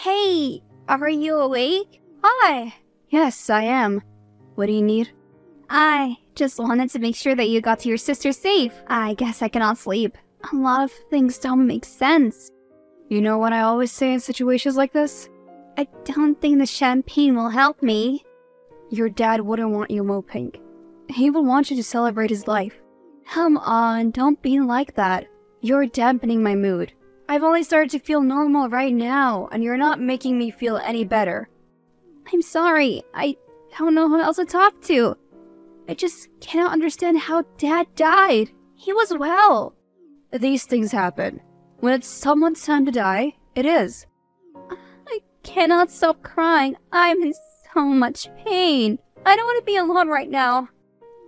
Hey, are you awake? Hi. Yes, I am. What do you need? I just wanted to make sure that you got to your sister safe. I guess I cannot sleep. A lot of things don't make sense. You know what I always say in situations like this? I don't think the champagne will help me. Your dad wouldn't want you moping. He would want you to celebrate his life. Come on, don't be like that. You're dampening my mood. I've only started to feel normal right now, and you're not making me feel any better. I'm sorry. I don't know who else to talk to. I just cannot understand how Dad died. He was well. These things happen. When it's someone's time to die, it is. I cannot stop crying. I'm in so much pain. I don't want to be alone right now.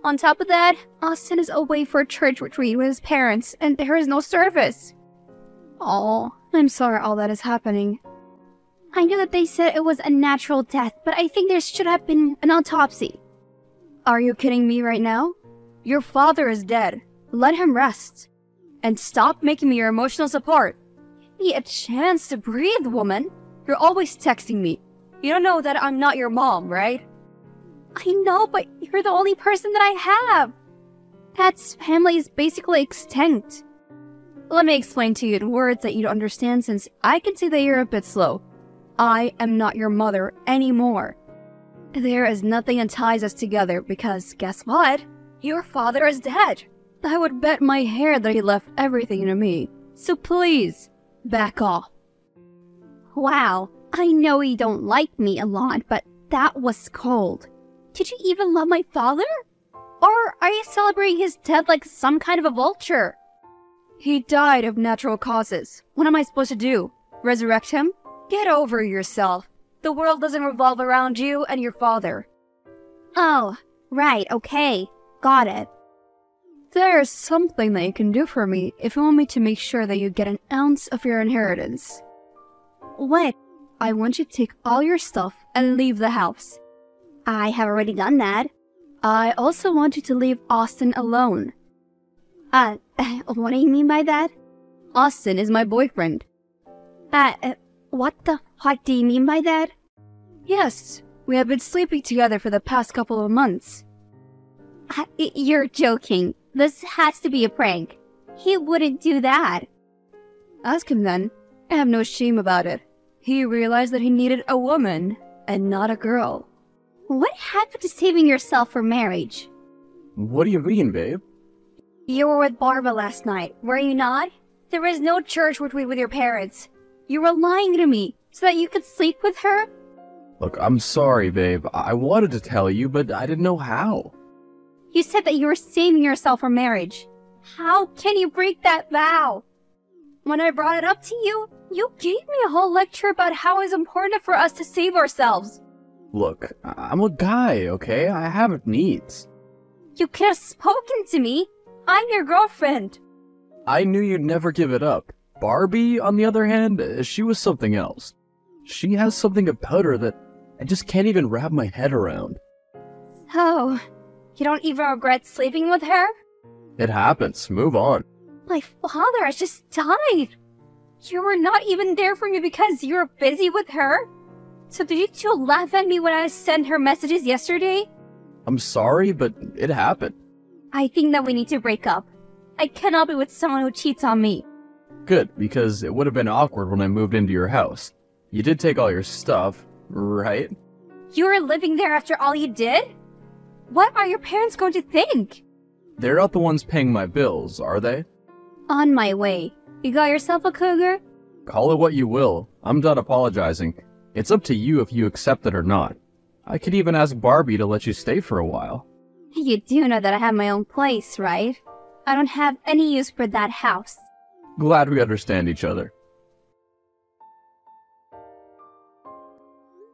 On top of that, Austin is away for a church retreat with his parents, and there is no service. Oh, I'm sorry all that is happening. I know that they said it was a natural death, but I think there should have been an autopsy. Are you kidding me right now? Your father is dead. Let him rest. And stop making me your emotional support. Give me a chance to breathe, woman. You're always texting me. You don't know that I'm not your mom, right? I know, but you're the only person that I have. Dad's family is basically extinct. Let me explain to you in words that you don't understand, since I can see that you're a bit slow. I am not your mother anymore. There is nothing that ties us together because, guess what? Your father is dead. I would bet my hair that he left everything to me. So please, back off. Wow, I know you don't like me a lot, but that was cold. Did you even love my father? Or are you celebrating his death like some kind of a vulture? He died of natural causes. What am I supposed to do? Resurrect him? Get over yourself. The world doesn't revolve around you and your father. Oh, right, okay. Got it. There's something that you can do for me if you want me to make sure that you get an ounce of your inheritance. What? I want you to take all your stuff and leave the house. I have already done that. I also want you to leave Austin alone. What do you mean by that? Austin is my boyfriend. What the fuck do you mean by that? Yes, we have been sleeping together for the past couple of months. You're joking. This has to be a prank. He wouldn't do that. Ask him then. I have no shame about it. He realized that he needed a woman and not a girl. What happened to saving yourself for marriage? What do you mean, babe? You were with Barbara last night, were you not? There was no church retreat with your parents. You were lying to me so that you could sleep with her? Look, I'm sorry, babe. I wanted to tell you, but I didn't know how. You said that you were saving yourself for marriage. How can you break that vow? When I brought it up to you, you gave me a whole lecture about how it's important for us to save ourselves. Look, I'm a guy, okay? I have needs. You could have spoken to me. I'm your girlfriend. I knew you'd never give it up. Barbie, on the other hand, she was something else. She has something about her that I just can't even wrap my head around. So, you don't even regret sleeping with her? It happens. Move on. My father has just died. You were not even there for me because you were busy with her? So did you two laugh at me when I sent her messages yesterday? I'm sorry, but it happened. I think that we need to break up. I cannot be with someone who cheats on me. Good, because it would have been awkward when I moved into your house. You did take all your stuff, right? You were living there after all you did? What are your parents going to think? They're not the ones paying my bills, are they? On my way. You got yourself a cougar? Call it what you will. I'm done apologizing. It's up to you if you accept it or not. I could even ask Barbie to let you stay for a while. You do know that I have my own place, right? I don't have any use for that house. Glad we understand each other.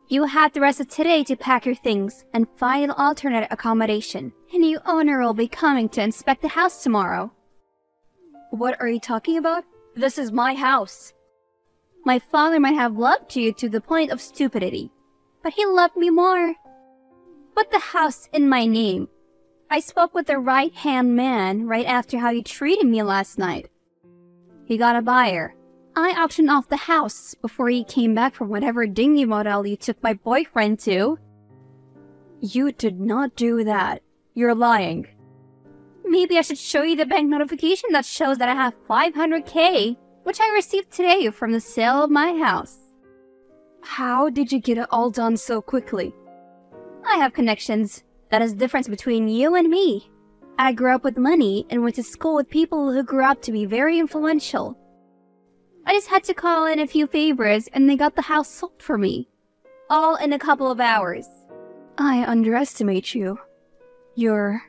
You have the rest of today to pack your things and find an alternate accommodation. A new owner will be coming to inspect the house tomorrow. What are you talking about? This is my house. My father might have loved you to the point of stupidity, but he loved me more. Put the house in my name. I spoke with the right-hand man right after how you treated me last night. He got a buyer. I auctioned off the house before you came back from whatever dingy motel you took my boyfriend to. You did not do that. You're lying. Maybe I should show you the bank notification that shows that I have $500K, which I received today from the sale of my house. How did you get it all done so quickly? I have connections. That is the difference between you and me. I grew up with money and went to school with people who grew up to be very influential. I just had to call in a few favors and they got the house sold for me. All in a couple of hours. I underestimate you. You're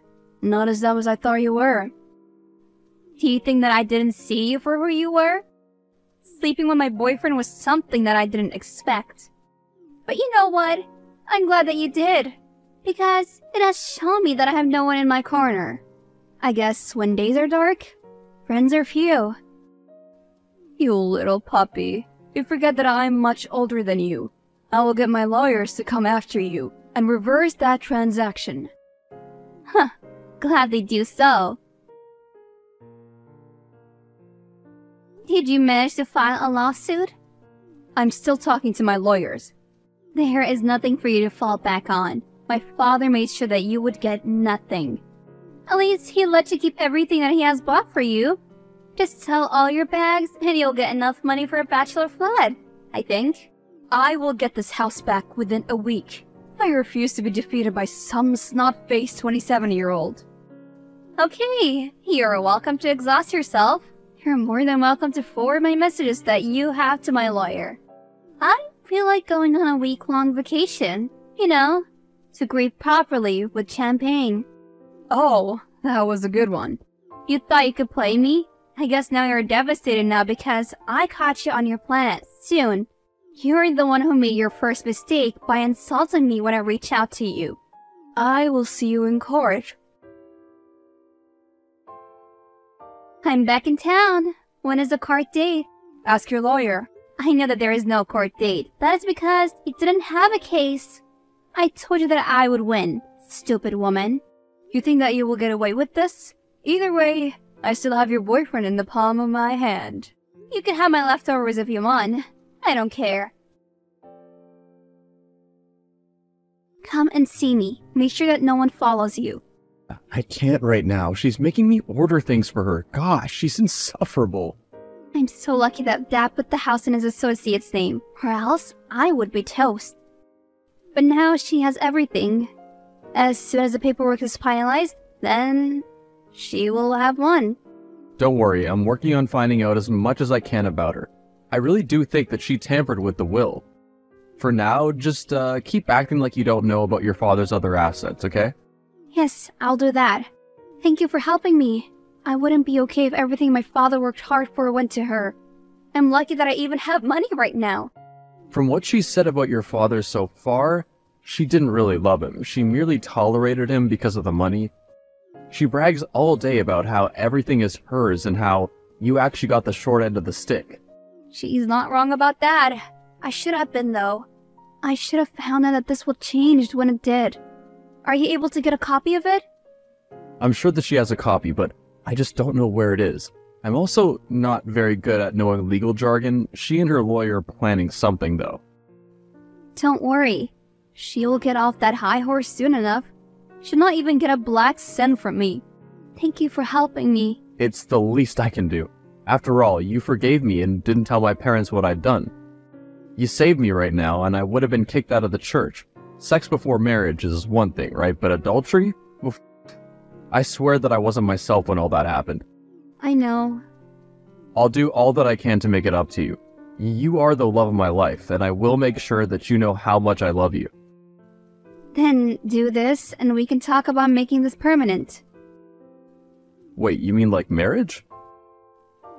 not as dumb as I thought you were. Do you think that I didn't see you for who you were? Sleeping with my boyfriend was something that I didn't expect. But you know what? I'm glad that you did. Because it has shown me that I have no one in my corner. I guess when days are dark, friends are few. You little puppy. You forget that I'm much older than you. I will get my lawyers to come after you and reverse that transaction. Huh. Gladly do so. Did you manage to file a lawsuit? I'm still talking to my lawyers. There is nothing for you to fall back on. My father made sure that you would get nothing. At least he let you keep everything that he has bought for you. Just sell all your bags and you'll get enough money for a bachelor flood, I think. I will get this house back within a week. I refuse to be defeated by some snot-faced 27-year-old. Okay, you're welcome to exhaust yourself. You're more than welcome to forward my messages that you have to my lawyer. I feel like going on a week-long vacation, to grieve properly with champagne. Oh, that was a good one. You thought you could play me? I guess now you're devastated now because I caught you on your planet soon. You're the one who made your first mistake by insulting me when I reached out to you. I will see you in court. I'm back in town. When is the court date? Ask your lawyer. I know that there is no court date. That is because you didn't have a case. I told you that I would win, stupid woman. You think that you will get away with this? Either way, I still have your boyfriend in the palm of my hand. You can have my leftovers if you want. I don't care. Come and see me. Make sure that no one follows you. I can't right now. She's making me order things for her. Gosh, she's insufferable. I'm so lucky that Dad put the house in his associate's name, or else I would be toast. But now she has everything. As soon as the paperwork is finalized, then she will have one. Don't worry, I'm working on finding out as much as I can about her. I really do think that she tampered with the will. For now, just keep acting like you don't know about your father's other assets, okay? Yes, I'll do that. Thank you for helping me. I wouldn't be okay if everything my father worked hard for went to her. I'm lucky that I even have money right now. From what she said about your father so far, she didn't really love him. She merely tolerated him because of the money. She brags all day about how everything is hers and how you actually got the short end of the stick. She's not wrong about that. I should have been, though. I should have found out that this would change when it did. Are you able to get a copy of it? I'm sure that she has a copy, but I just don't know where it is. I'm also not very good at knowing legal jargon. She and her lawyer are planning something, though. Don't worry. She'll get off that high horse soon enough. She'll not even get a black cent from me. Thank you for helping me. It's the least I can do. After all, you forgave me and didn't tell my parents what I'd done. You saved me right now, and I would have been kicked out of the church. Sex before marriage is one thing, right? But adultery? Oof. I swear that I wasn't myself when all that happened. I know. I'll do all that I can to make it up to you. You are the love of my life, and I will make sure that you know how much I love you. Then do this, and we can talk about making this permanent. Wait, you mean like marriage?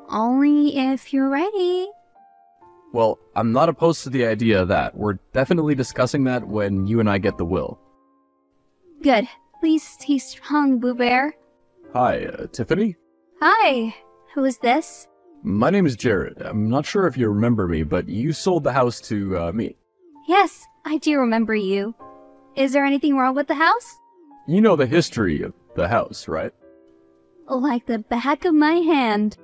Only if you're ready. Well, I'm not opposed to the idea of that. We're definitely discussing that when you and I get the will. Good. Please stay strong, Boo Bear. Hi, Tiffany? Hi. Who is this? My name is Jared. I'm not sure if you remember me, but you sold the house to me. Yes, I do remember you. Is there anything wrong with the house? You know the history of the house, right? Like the back of my hand.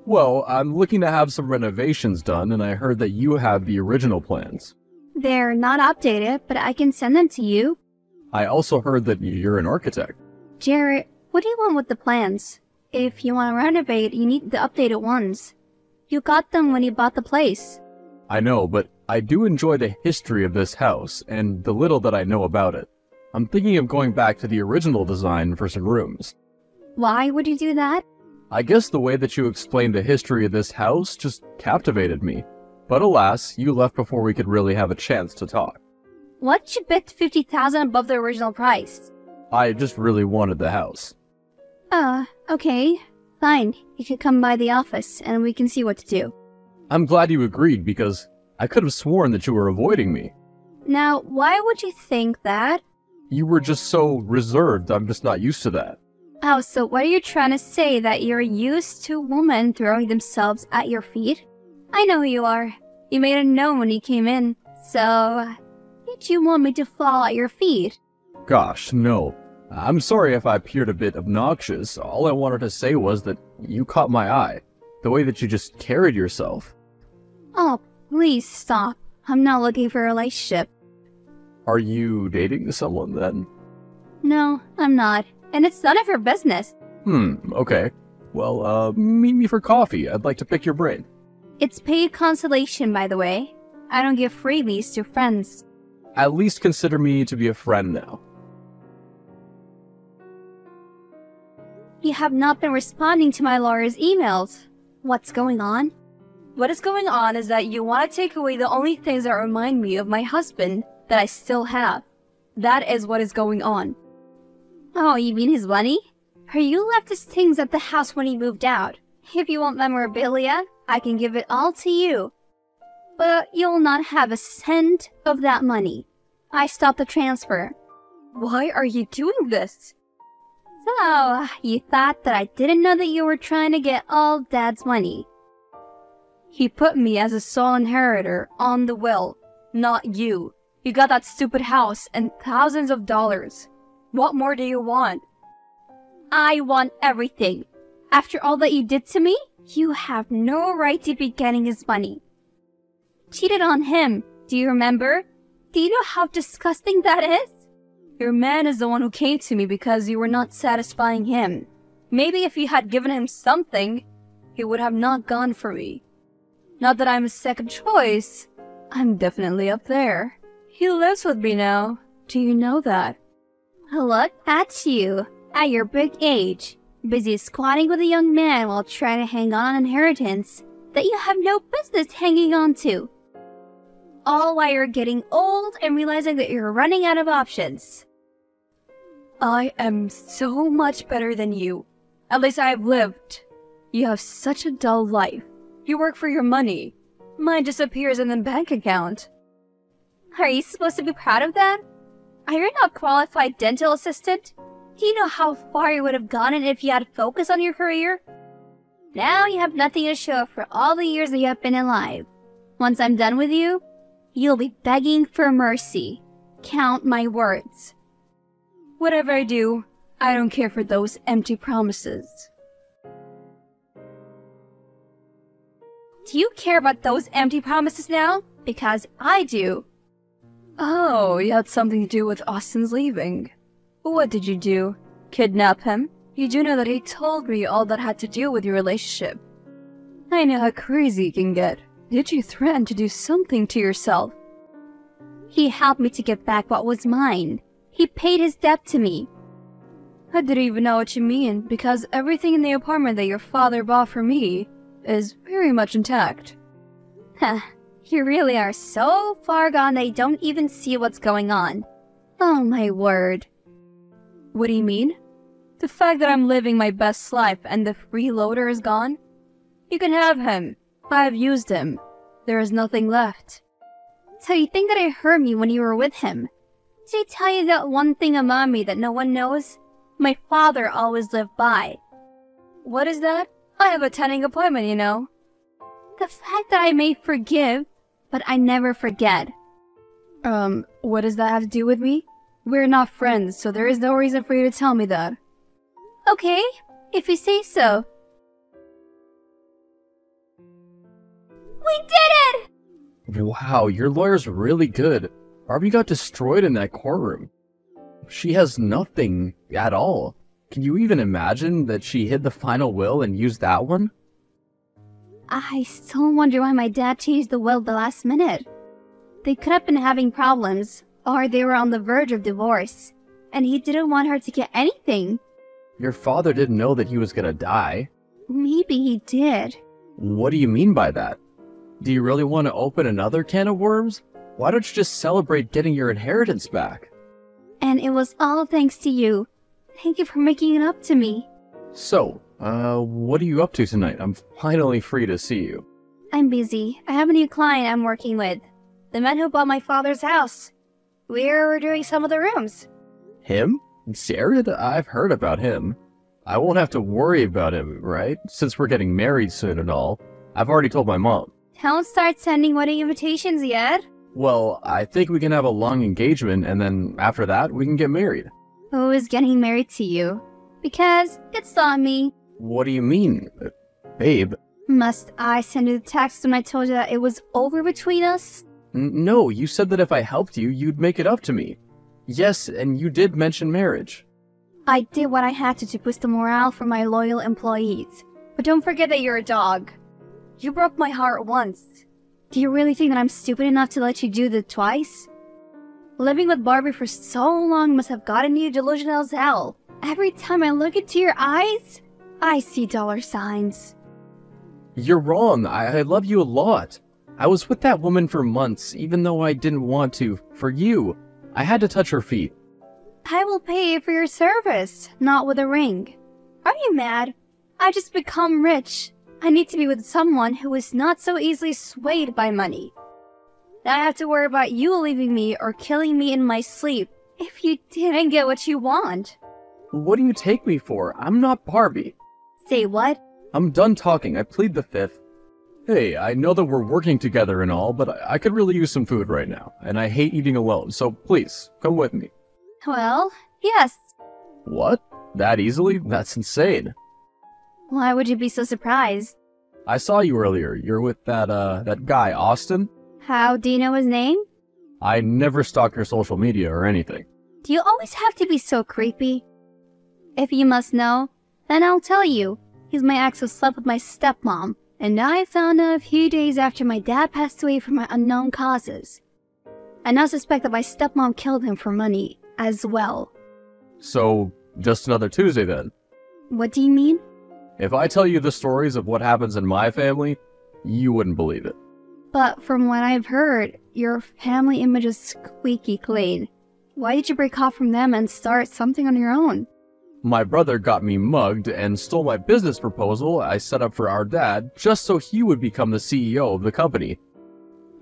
Well, I'm looking to have some renovations done, and I heard that you have the original plans. They're not updated, but I can send them to you. I also heard that you're an architect. Jarrett, what do you want with the plans? If you want to renovate, you need the updated ones. You got them when you bought the place. I know, but I do enjoy the history of this house, and the little that I know about it. I'm thinking of going back to the original design for some rooms. Why would you do that? I guess the way that you explained the history of this house just captivated me. But alas, you left before we could really have a chance to talk. What you bet 50,000 above the original price? I just really wanted the house. Okay. Fine. You can come by the office and we can see what to do. I'm glad you agreed because I could have sworn that you were avoiding me. Now, why would you think that? You were just so reserved, I'm just not used to that. Oh, so what are you trying to say, that you're used to women throwing themselves at your feet? I know who you are. You made it known when you came in. So, did you want me to fall at your feet? Gosh, no. I'm sorry if I appeared a bit obnoxious. All I wanted to say was that you caught my eye. The way that you just carried yourself. Oh, please stop. I'm not looking for a relationship. Are you dating someone then? No, I'm not. And it's none of your business. Okay. Well, meet me for coffee. I'd like to pick your brain. It's paid consolation, by the way. I don't give freebies to friends. At least consider me to be a friend now. You have not been responding to my lawyer's emails. What's going on? What is going on is that you want to take away the only things that remind me of my husband that I still have. That is what is going on. Oh, you mean his money? Or you left his things at the house when he moved out. If you want memorabilia, I can give it all to you. But you'll not have a cent of that money. I stopped the transfer. Why are you doing this? So, you thought that I didn't know that you were trying to get all Dad's money. He put me as a sole inheritor on the will, not you. You got that stupid house and thousands of dollars. What more do you want? I want everything. After all that you did to me, you have no right to be getting his money. Cheated on him, do you remember? Do you know how disgusting that is? Your man is the one who came to me because you were not satisfying him. Maybe if you had given him something, he would have not gone for me. Not that I'm a second choice. I'm definitely up there. He lives with me now. Do you know that? Look at you, at your big age, busy squatting with a young man while trying to hang on an inheritance that you have no business hanging on to. All while you're getting old and realizing that you're running out of options. I am so much better than you. At least I have lived. You have such a dull life. You work for your money. Mine just appears in the bank account. Are you supposed to be proud of that? Are you not a qualified dental assistant? Do you know how far you would have gone if you had focus on your career? Now you have nothing to show for all the years that you have been alive. Once I'm done with you, you'll be begging for mercy. Count my words. Whatever I do, I don't care for those empty promises. Do you care about those empty promises now? Because I do. Oh, you had something to do with Austin's leaving. What did you do? Kidnap him? You do know that he told me all that had to do with your relationship. I know how crazy you can get. Did you threaten to do something to yourself? He helped me to get back what was mine. He paid his debt to me. I didn't even know what you mean, because everything in the apartment that your father bought for me is very much intact. You really are so far gone that you don't even see what's going on. Oh my word. What do you mean? The fact that I'm living my best life and the freeloader is gone? You can have him. I have used him. There is nothing left. So you think that I heard me when you were with him? Did I tell you that one thing about me that no one knows? My father always lived by. What is that? I have a attending appointment, you know. The fact that I may forgive, but I never forget. What does that have to do with me? We're not friends, so there is no reason for you to tell me that. Okay, if you say so. We did it! Wow, your lawyer's really good. Barbie got destroyed in that courtroom. She has nothing at all. Can you even imagine that she hid the final will and used that one? I still wonder why my dad changed the will at the last minute. They could have been having problems, or they were on the verge of divorce, and he didn't want her to get anything. Your father didn't know that he was gonna die. Maybe he did. What do you mean by that? Do you really want to open another can of worms? Why don't you just celebrate getting your inheritance back? And it was all thanks to you. Thank you for making it up to me. So, what are you up to tonight? I'm finally free to see you. I'm busy. I have a new client I'm working with. The man who bought my father's house. We're doing some of the rooms. Him? Jared? I've heard about him. I won't have to worry about him, right? Since we're getting married soon and all. I've already told my mom. Don't start sending wedding invitations yet. Well, I think we can have a long engagement, and then after that, we can get married. Who is getting married to you? Because it's not me. What do you mean? Babe? Must I send you the text when I told you that it was over between us? No, you said that if I helped you, you'd make it up to me. Yes, and you did mention marriage. I did what I had to boost the morale for my loyal employees. But don't forget that you're a dog. You broke my heart once. Do you really think that I'm stupid enough to let you do that twice? Living with Barbie for so long must have gotten you delusional as hell. Every time I look into your eyes, I see dollar signs. You're wrong. I love you a lot. I was with that woman for months, even though I didn't want to. For you. I had to touch her feet. I will pay you for your service, not with a ring. Are you mad? I just become rich. I need to be with someone who is not so easily swayed by money. Now I have to worry about you leaving me or killing me in my sleep if you didn't get what you want. What do you take me for? I'm not Barbie. Say what? I'm done talking. I plead the fifth. Hey, I know that we're working together and all, but I could really use some food right now, and I hate eating alone, so please, come with me. Well, yes. What? That easily? That's insane. Why would you be so surprised? I saw you earlier. You're with that guy, Austin? How do you know his name? I never stalk your social media or anything. Do you always have to be so creepy? If you must know, then I'll tell you. He's my ex who slept with my stepmom, and I found out a few days after my dad passed away from unknown causes. I now suspect that my stepmom killed him for money as well. So, just another Tuesday then? What do you mean? If I tell you the stories of what happens in my family, you wouldn't believe it. But from what I've heard, your family image is squeaky clean. Why did you break off from them and start something on your own? My brother got me mugged and stole my business proposal I set up for our dad just so he would become the CEO of the company.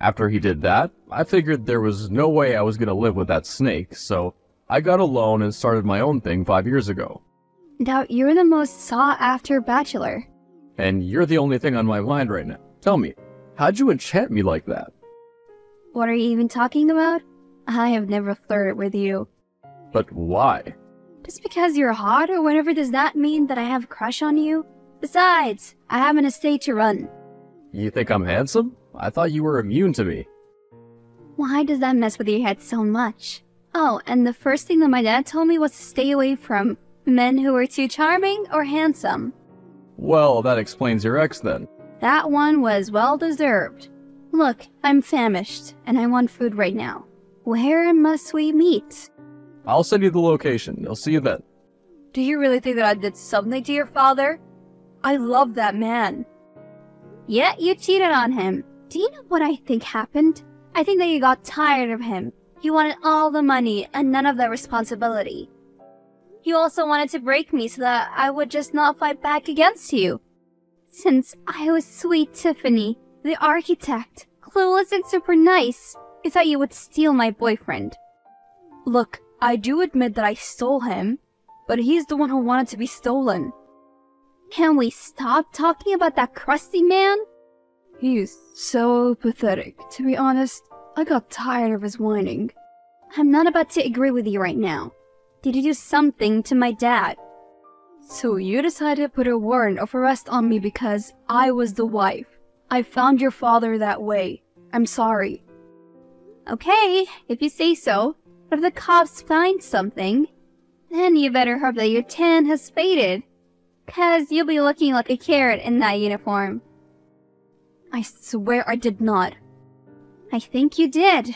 After he did that, I figured there was no way I was going to live with that snake, so I got a loan and started my own thing 5 years ago. Now you're the most sought-after bachelor. And you're the only thing on my mind right now. Tell me, how'd you enchant me like that? What are you even talking about? I have never flirted with you. But why? Just because you're hot or whatever does that mean that I have a crush on you? Besides, I have an estate to run. You think I'm handsome? I thought you were immune to me. Why does that mess with your head so much? Oh, and the first thing that my dad told me was to stay away from men who were too charming or handsome. Well, that explains your ex then. That one was well deserved. Look, I'm famished, and I want food right now. Where must we meet? I'll send you the location. I'll see you then. Do you really think that I did something to your father? I love that man. Yeah, you cheated on him. Do you know what I think happened? I think that you got tired of him. You wanted all the money and none of the responsibility. You also wanted to break me so that I would just not fight back against you. Since I was sweet Tiffany, the architect, clueless and super nice, you thought you would steal my boyfriend. Look, I do admit that I stole him, but he's the one who wanted to be stolen. Can we stop talking about that crusty man? He's so pathetic. To be honest, I got tired of his whining. I'm not about to agree with you right now. Did you do something to my dad? So you decided to put a warrant of arrest on me because I was the wife. I found your father that way. I'm sorry. Okay, if you say so. But if the cops find something, then you better hope that your tan has faded. 'Cause you'll be looking like a carrot in that uniform. I swear I did not. I think you did.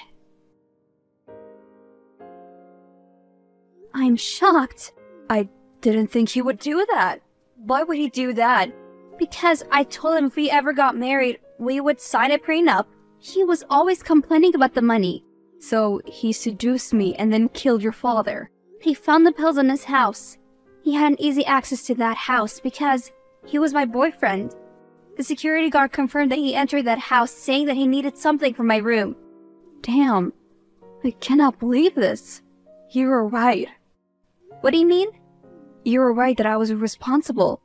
I'm shocked. I didn't think he would do that. Why would he do that? Because I told him if we ever got married, we would sign a prenup. He was always complaining about the money. So he seduced me and then killed your father. He found the pills in his house. He had an easy access to that house because he was my boyfriend. The security guard confirmed that he entered that house saying that he needed something from my room. Damn. I cannot believe this. You were right. What do you mean? You were right that I was responsible.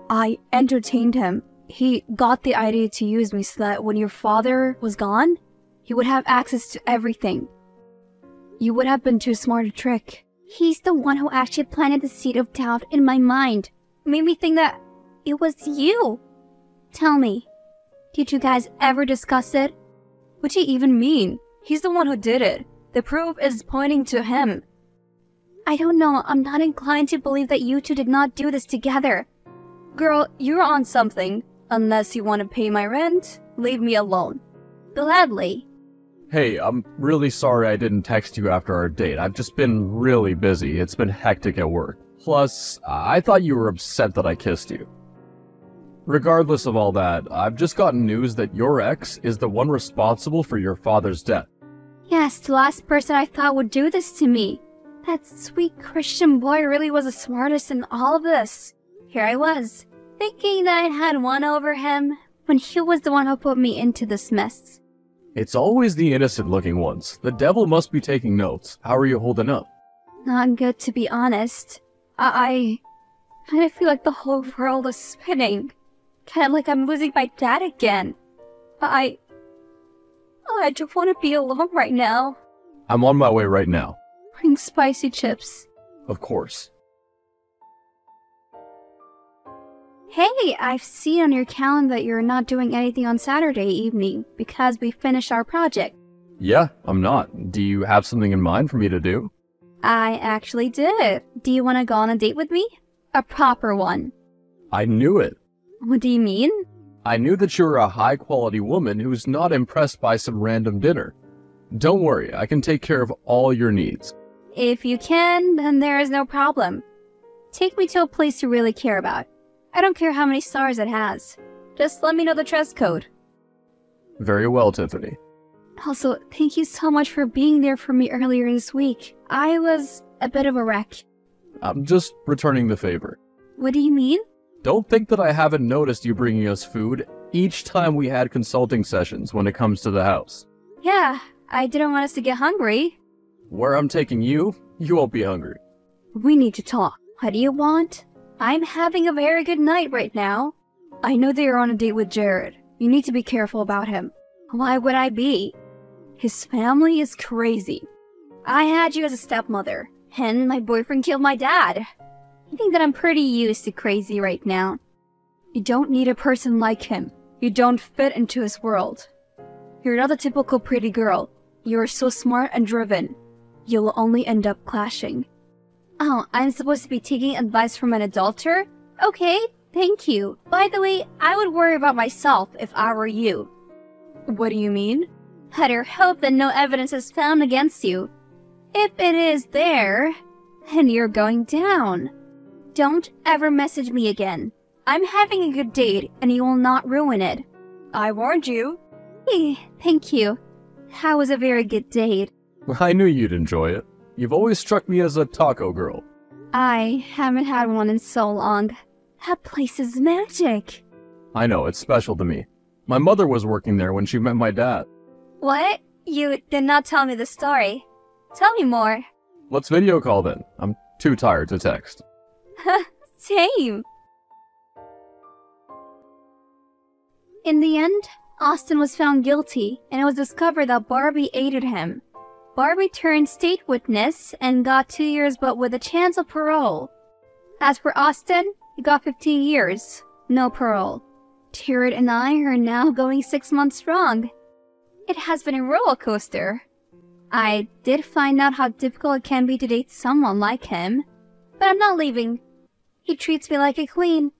I entertained him. He got the idea to use me so that when your father was gone, he would have access to everything. You would have been too smart a trick. He's the one who actually planted the seed of doubt in my mind. Made me think that it was you. Tell me, did you guys ever discuss it? What do you even mean? He's the one who did it. The proof is pointing to him. I don't know. I'm not inclined to believe that you two did not do this together. Girl, you're on something. Unless you want to pay my rent, leave me alone. Gladly. Hey, I'm really sorry I didn't text you after our date. I've just been really busy. It's been hectic at work. Plus, I thought you were upset that I kissed you. Regardless of all that, I've just gotten news that your ex is the one responsible for your father's death. Yes, the last person I thought would do this to me. That sweet Christian boy really was the smartest in all of this. Here I was, thinking that I had one over him, when he was the one who put me into this mess. It's always the innocent-looking ones. The devil must be taking notes. How are you holding up? Not good, to be honest. I kind of feel like the whole world is spinning. Kind of like I'm losing my dad again. I just want to be alone right now. I'm on my way right now. Bring spicy chips. Of course. Hey, I've seen on your calendar that you're not doing anything on Saturday evening because we finished our project. Yeah, I'm not. Do you have something in mind for me to do? I actually did. Do you want to go on a date with me? A proper one. I knew it. What do you mean? I knew that you're a high-quality woman who's not impressed by some random dinner. Don't worry, I can take care of all your needs. If you can, then there is no problem. Take me to a place you really care about. I don't care how many stars it has. Just let me know the dress code. Very well, Tiffany. Also, thank you so much for being there for me earlier this week. I was a bit of a wreck. I'm just returning the favor. What do you mean? Don't think that I haven't noticed you bringing us food each time we had consulting sessions when it comes to the house. Yeah, I didn't want us to get hungry. Where I'm taking you, you won't be hungry. We need to talk. What do you want? I'm having a very good night right now. I know that you're on a date with Jared. You need to be careful about him. Why would I be? His family is crazy. I had you as a stepmother, and my boyfriend killed my dad. I think that I'm pretty used to crazy right now. You don't need a person like him. You don't fit into his world. You're not a typical pretty girl. You're so smart and driven. You'll only end up clashing. Oh, I'm supposed to be taking advice from an adulterer? Okay, thank you. By the way, I would worry about myself if I were you. What do you mean? Better hope that no evidence is found against you. If it is there, then you're going down. Don't ever message me again. I'm having a good date, and you will not ruin it. I warned you. Thank you. That was a very good date. I knew you'd enjoy it. You've always struck me as a taco girl. I haven't had one in so long. That place is magic. I know, it's special to me. My mother was working there when she met my dad. What? You did not tell me the story. Tell me more. Let's video call then. I'm too tired to text. Same. In the end, Austin was found guilty, and it was discovered that Barbie aided him. Barbie turned state witness and got 2 years but with a chance of parole. As for Austin, he got 15 years, no parole. Jared and I are now going 6 months strong. It has been a roller coaster. I did find out how difficult it can be to date someone like him, but I'm not leaving. He treats me like a queen,